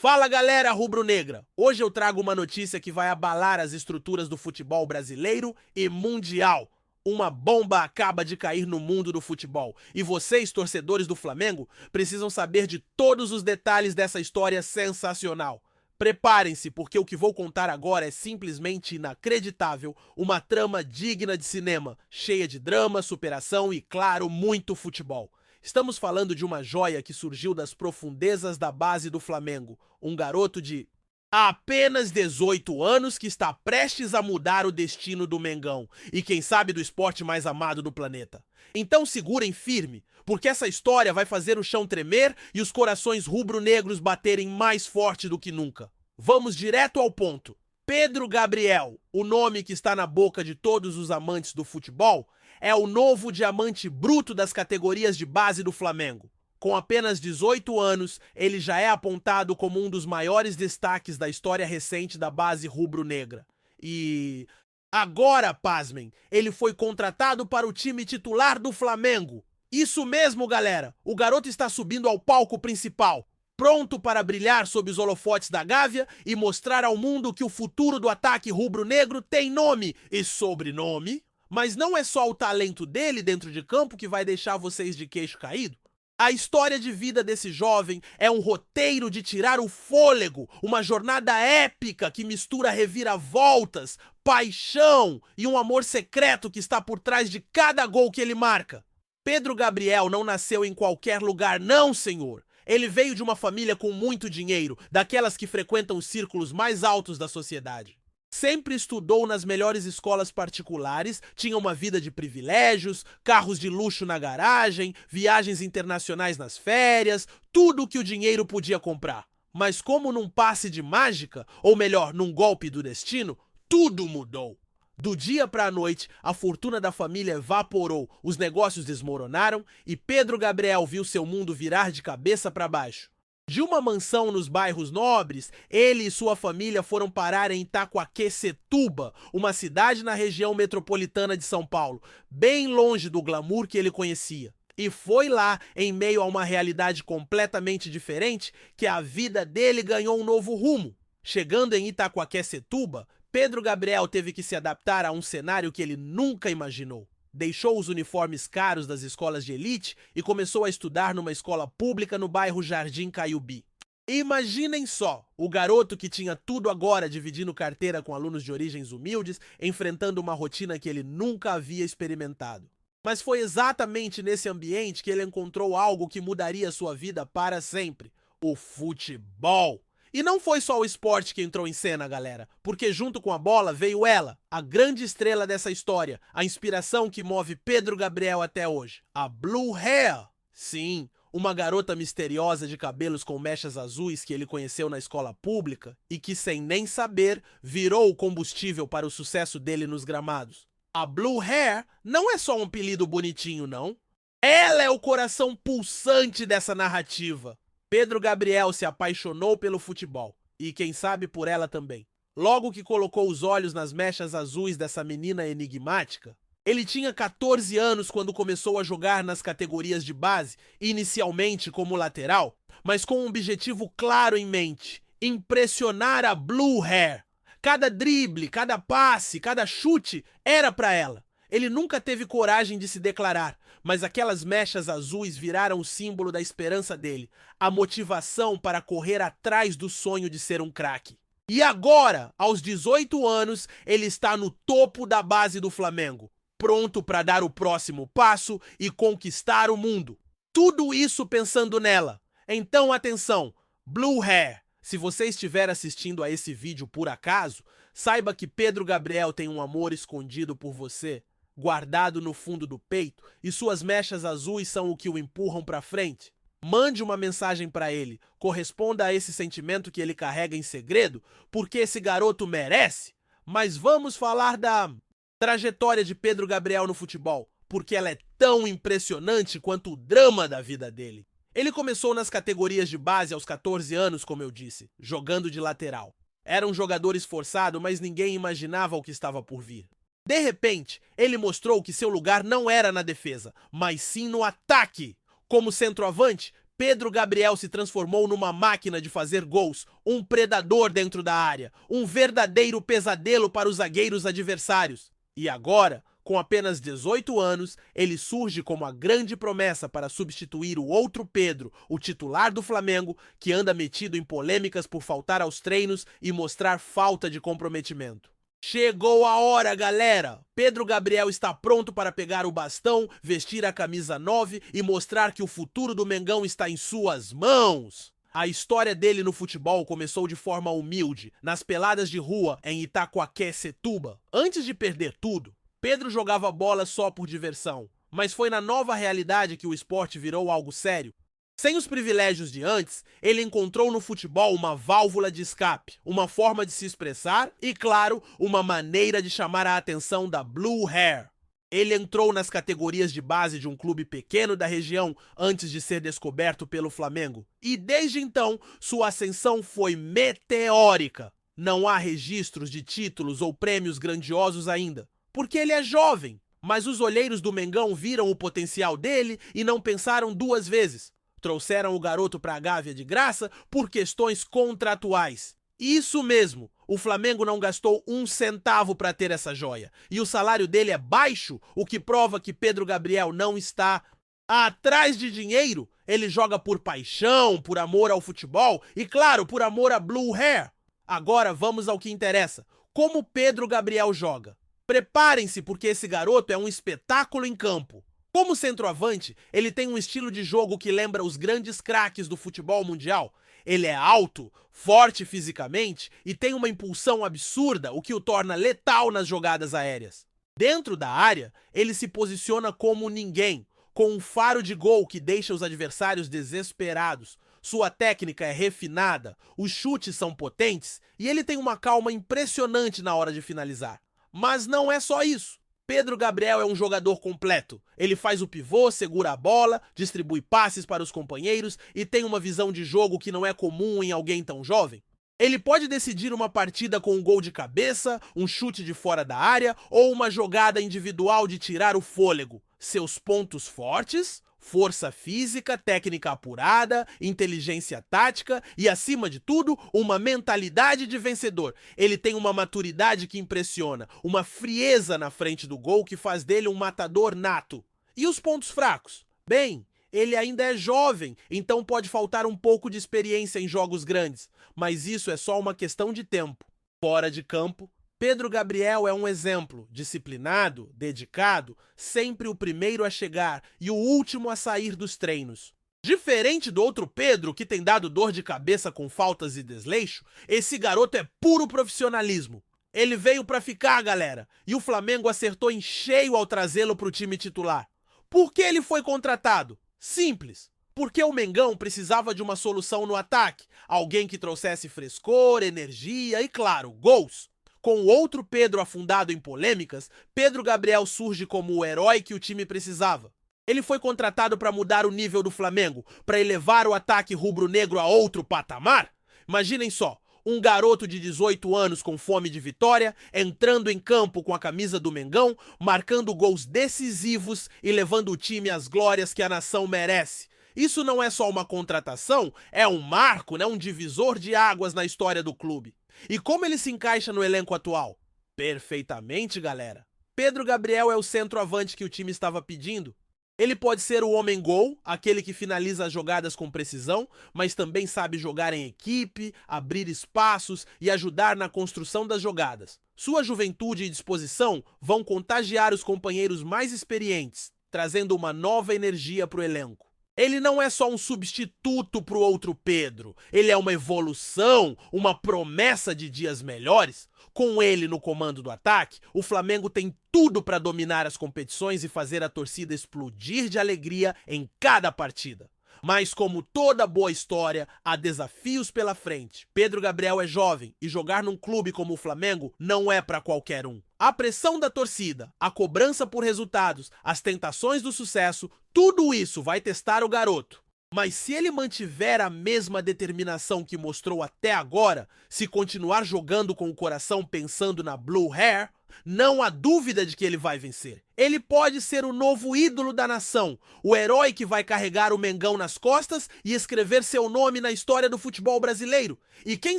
Fala galera rubro-negra! Hoje eu trago uma notícia que vai abalar as estruturas do futebol brasileiro e mundial. Uma bomba acaba de cair no mundo do futebol e vocês, torcedores do Flamengo, precisam saber de todos os detalhes dessa história sensacional. Preparem-se, porque o que vou contar agora é simplesmente inacreditável, uma trama digna de cinema, cheia de drama, superação e, claro, muito futebol. Estamos falando de uma joia que surgiu das profundezas da base do Flamengo, um garoto de apenas 18 anos que está prestes a mudar o destino do Mengão e quem sabe do esporte mais amado do planeta. Então segurem firme, porque essa história vai fazer o chão tremer e os corações rubro-negros baterem mais forte do que nunca. Vamos direto ao ponto. Pedro Gabriel, o nome que está na boca de todos os amantes do futebol, é o novo diamante bruto das categorias de base do Flamengo. Com apenas 18 anos, ele já é apontado como um dos maiores destaques da história recente da base rubro-negra. E agora, pasmem, ele foi contratado para o time titular do Flamengo. Isso mesmo, galera! O garoto está subindo ao palco principal, pronto para brilhar sob os holofotes da Gávea e mostrar ao mundo que o futuro do ataque rubro-negro tem nome e sobrenome. Mas não é só o talento dele dentro de campo que vai deixar vocês de queixo caído. A história de vida desse jovem é um roteiro de tirar o fôlego, uma jornada épica que mistura reviravoltas, paixão e um amor secreto que está por trás de cada gol que ele marca. Pedro Gabriel não nasceu em qualquer lugar, não, senhor. Ele veio de uma família com muito dinheiro, daquelas que frequentam os círculos mais altos da sociedade. Sempre estudou nas melhores escolas particulares, tinha uma vida de privilégios, carros de luxo na garagem, viagens internacionais nas férias, tudo o que o dinheiro podia comprar. Mas como num passe de mágica, ou melhor, num golpe do destino, tudo mudou. Do dia para a noite, a fortuna da família evaporou, os negócios desmoronaram e Pedro Gabriel viu seu mundo virar de cabeça para baixo. De uma mansão nos bairros nobres, ele e sua família foram parar em Itaquaquecetuba, uma cidade na região metropolitana de São Paulo, bem longe do glamour que ele conhecia. E foi lá, em meio a uma realidade completamente diferente, que a vida dele ganhou um novo rumo. Chegando em Itaquaquecetuba, Pedro Gabriel teve que se adaptar a um cenário que ele nunca imaginou. Deixou os uniformes caros das escolas de elite e começou a estudar numa escola pública no bairro Jardim Caiubi. Imaginem só, o garoto que tinha tudo agora dividindo carteira com alunos de origens humildes, enfrentando uma rotina que ele nunca havia experimentado. Mas foi exatamente nesse ambiente que ele encontrou algo que mudaria sua vida para sempre: o futebol. E não foi só o esporte que entrou em cena, galera, porque junto com a bola veio ela, a grande estrela dessa história, a inspiração que move Pedro Gabriel até hoje, a Blue Hair. Sim, uma garota misteriosa de cabelos com mechas azuis que ele conheceu na escola pública e que, sem nem saber, virou o combustível para o sucesso dele nos gramados. A Blue Hair não é só um apelido bonitinho, não. Ela é o coração pulsante dessa narrativa. Pedro Gabriel se apaixonou pelo futebol, e quem sabe por ela também. Logo que colocou os olhos nas mechas azuis dessa menina enigmática, ele tinha 14 anos quando começou a jogar nas categorias de base, inicialmente como lateral, mas com um objetivo claro em mente: impressionar a Blue Hair. Cada drible, cada passe, cada chute era para ela. Ele nunca teve coragem de se declarar, mas aquelas mechas azuis viraram o símbolo da esperança dele, a motivação para correr atrás do sonho de ser um craque. E agora, aos 18 anos, ele está no topo da base do Flamengo, pronto para dar o próximo passo e conquistar o mundo. Tudo isso pensando nela. Então atenção, Blue Hair, se você estiver assistindo a esse vídeo por acaso, saiba que Pedro Gabriel tem um amor escondido por você, guardado no fundo do peito, e suas mechas azuis são o que o empurram para frente. Mande uma mensagem para ele, corresponda a esse sentimento que ele carrega em segredo, porque esse garoto merece. Mas vamos falar da trajetória de Pedro Gabriel no futebol, porque ela é tão impressionante quanto o drama da vida dele. Ele começou nas categorias de base aos 14 anos, como eu disse, jogando de lateral. Era um jogador esforçado, mas ninguém imaginava o que estava por vir. De repente, ele mostrou que seu lugar não era na defesa, mas sim no ataque. Como centroavante, Pedro Gabriel se transformou numa máquina de fazer gols, um predador dentro da área, um verdadeiro pesadelo para os zagueiros adversários. E agora, com apenas 18 anos, ele surge como a grande promessa para substituir o outro Pedro, o titular do Flamengo, que anda metido em polêmicas por faltar aos treinos e mostrar falta de comprometimento. Chegou a hora, galera! Pedro Gabriel está pronto para pegar o bastão, vestir a camisa 9 e mostrar que o futuro do Mengão está em suas mãos! A história dele no futebol começou de forma humilde, nas peladas de rua em Itacoaquecetuba. Antes de perder tudo, Pedro jogava bola só por diversão, mas foi na nova realidade que o esporte virou algo sério. Sem os privilégios de antes, ele encontrou no futebol uma válvula de escape, uma forma de se expressar e, claro, uma maneira de chamar a atenção da Blue Hair. Ele entrou nas categorias de base de um clube pequeno da região antes de ser descoberto pelo Flamengo. E desde então, sua ascensão foi meteórica. Não há registros de títulos ou prêmios grandiosos ainda, porque ele é jovem. Mas os olheiros do Mengão viram o potencial dele e não pensaram duas vezes. Trouxeram o garoto para a Gávea de graça por questões contratuais. Isso mesmo, o Flamengo não gastou um centavo para ter essa joia. E o salário dele é baixo, o que prova que Pedro Gabriel não está atrás de dinheiro. Ele joga por paixão, por amor ao futebol e, claro, por amor a Blue Hair. Agora vamos ao que interessa. Como Pedro Gabriel joga? Preparem-se, porque esse garoto é um espetáculo em campo. Como centroavante, ele tem um estilo de jogo que lembra os grandes craques do futebol mundial. Ele é alto, forte fisicamente e tem uma impulsão absurda, o que o torna letal nas jogadas aéreas. Dentro da área, ele se posiciona como ninguém, com um faro de gol que deixa os adversários desesperados. Sua técnica é refinada, os chutes são potentes e ele tem uma calma impressionante na hora de finalizar. Mas não é só isso. Pedro Gabriel é um jogador completo. Ele faz o pivô, segura a bola, distribui passes para os companheiros e tem uma visão de jogo que não é comum em alguém tão jovem. Ele pode decidir uma partida com um gol de cabeça, um chute de fora da área ou uma jogada individual de tirar o fôlego. Seus pontos fortes: força física, técnica apurada, inteligência tática e, acima de tudo, uma mentalidade de vencedor. Ele tem uma maturidade que impressiona, uma frieza na frente do gol que faz dele um matador nato. E os pontos fracos? Bem, ele ainda é jovem, então pode faltar um pouco de experiência em jogos grandes, mas isso é só uma questão de tempo. Fora de campo, Pedro Gabriel é um exemplo, disciplinado, dedicado, sempre o primeiro a chegar e o último a sair dos treinos. Diferente do outro Pedro, que tem dado dor de cabeça com faltas e desleixo, esse garoto é puro profissionalismo. Ele veio pra ficar, galera, e o Flamengo acertou em cheio ao trazê-lo pro time titular. Por que ele foi contratado? Simples. Porque o Mengão precisava de uma solução no ataque, alguém que trouxesse frescor, energia e, claro, gols. Com o outro Pedro afundado em polêmicas, Pedro Gabriel surge como o herói que o time precisava. Ele foi contratado para mudar o nível do Flamengo, para elevar o ataque rubro-negro a outro patamar. Imaginem só, um garoto de 18 anos com fome de vitória, entrando em campo com a camisa do Mengão, marcando gols decisivos e levando o time às glórias que a nação merece. Isso não é só uma contratação, é um marco, um divisor de águas na história do clube. E como ele se encaixa no elenco atual? Perfeitamente, galera. Pedro Gabriel é o centroavante que o time estava pedindo. Ele pode ser o homem-gol, aquele que finaliza as jogadas com precisão, mas também sabe jogar em equipe, abrir espaços e ajudar na construção das jogadas. Sua juventude e disposição vão contagiar os companheiros mais experientes, trazendo uma nova energia para o elenco. Ele não é só um substituto para o outro Pedro, ele é uma evolução, uma promessa de dias melhores. Com ele no comando do ataque, o Flamengo tem tudo para dominar as competições e fazer a torcida explodir de alegria em cada partida. Mas como toda boa história, há desafios pela frente. Pedro Gabriel é jovem e jogar num clube como o Flamengo não é para qualquer um. A pressão da torcida, a cobrança por resultados, as tentações do sucesso, tudo isso vai testar o garoto. Mas se ele mantiver a mesma determinação que mostrou até agora, se continuar jogando com o coração pensando na Blue Hair, Não há dúvida de que ele vai vencer. Ele pode ser o novo ídolo da nação, o herói que vai carregar o Mengão nas costas e escrever seu nome na história do futebol brasileiro. E quem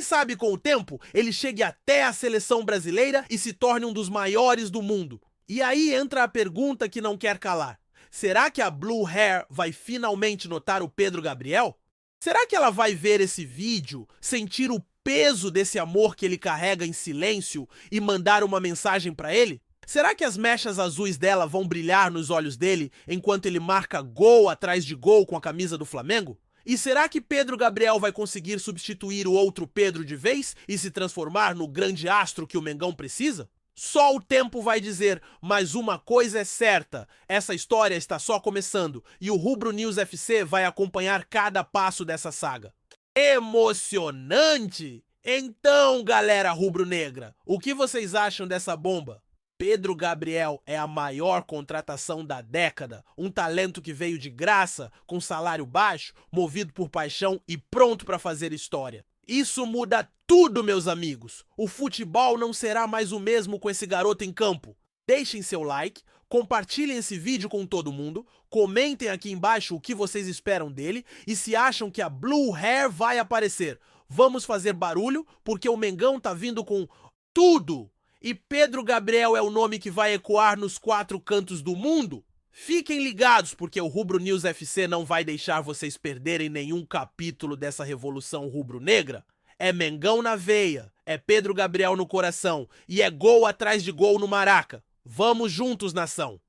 sabe com o tempo ele chegue até a seleção brasileira e se torne um dos maiores do mundo. E aí entra a pergunta que não quer calar. Será que a Blue Hair vai finalmente notar o Pedro Gabriel? Será que ela vai ver esse vídeo, sentir o peso desse amor que ele carrega em silêncio e mandar uma mensagem pra ele? Será que as mechas azuis dela vão brilhar nos olhos dele enquanto ele marca gol atrás de gol com a camisa do Flamengo? E será que Pedro Gabriel vai conseguir substituir o outro Pedro de vez e se transformar no grande astro que o Mengão precisa? Só o tempo vai dizer, mas uma coisa é certa, essa história está só começando e o Rubro News FC vai acompanhar cada passo dessa saga. Emocionante? Então, galera rubro-negra, o que vocês acham dessa bomba? Pedro Gabriel é a maior contratação da década, um talento que veio de graça, com salário baixo, movido por paixão e pronto para fazer história. Isso muda tudo, meus amigos. O futebol não será mais o mesmo com esse garoto em campo. Deixem seu like, compartilhem esse vídeo com todo mundo, comentem aqui embaixo o que vocês esperam dele e se acham que a Blue Hair vai aparecer. Vamos fazer barulho, porque o Mengão tá vindo com tudo. E Pedro Gabriel é o nome que vai ecoar nos 4 cantos do mundo. Fiquem ligados, porque o Rubro News FC não vai deixar vocês perderem nenhum capítulo dessa revolução rubro-negra. É Mengão na veia, é Pedro Gabriel no coração e é gol atrás de gol no Maraca. Vamos juntos, nação!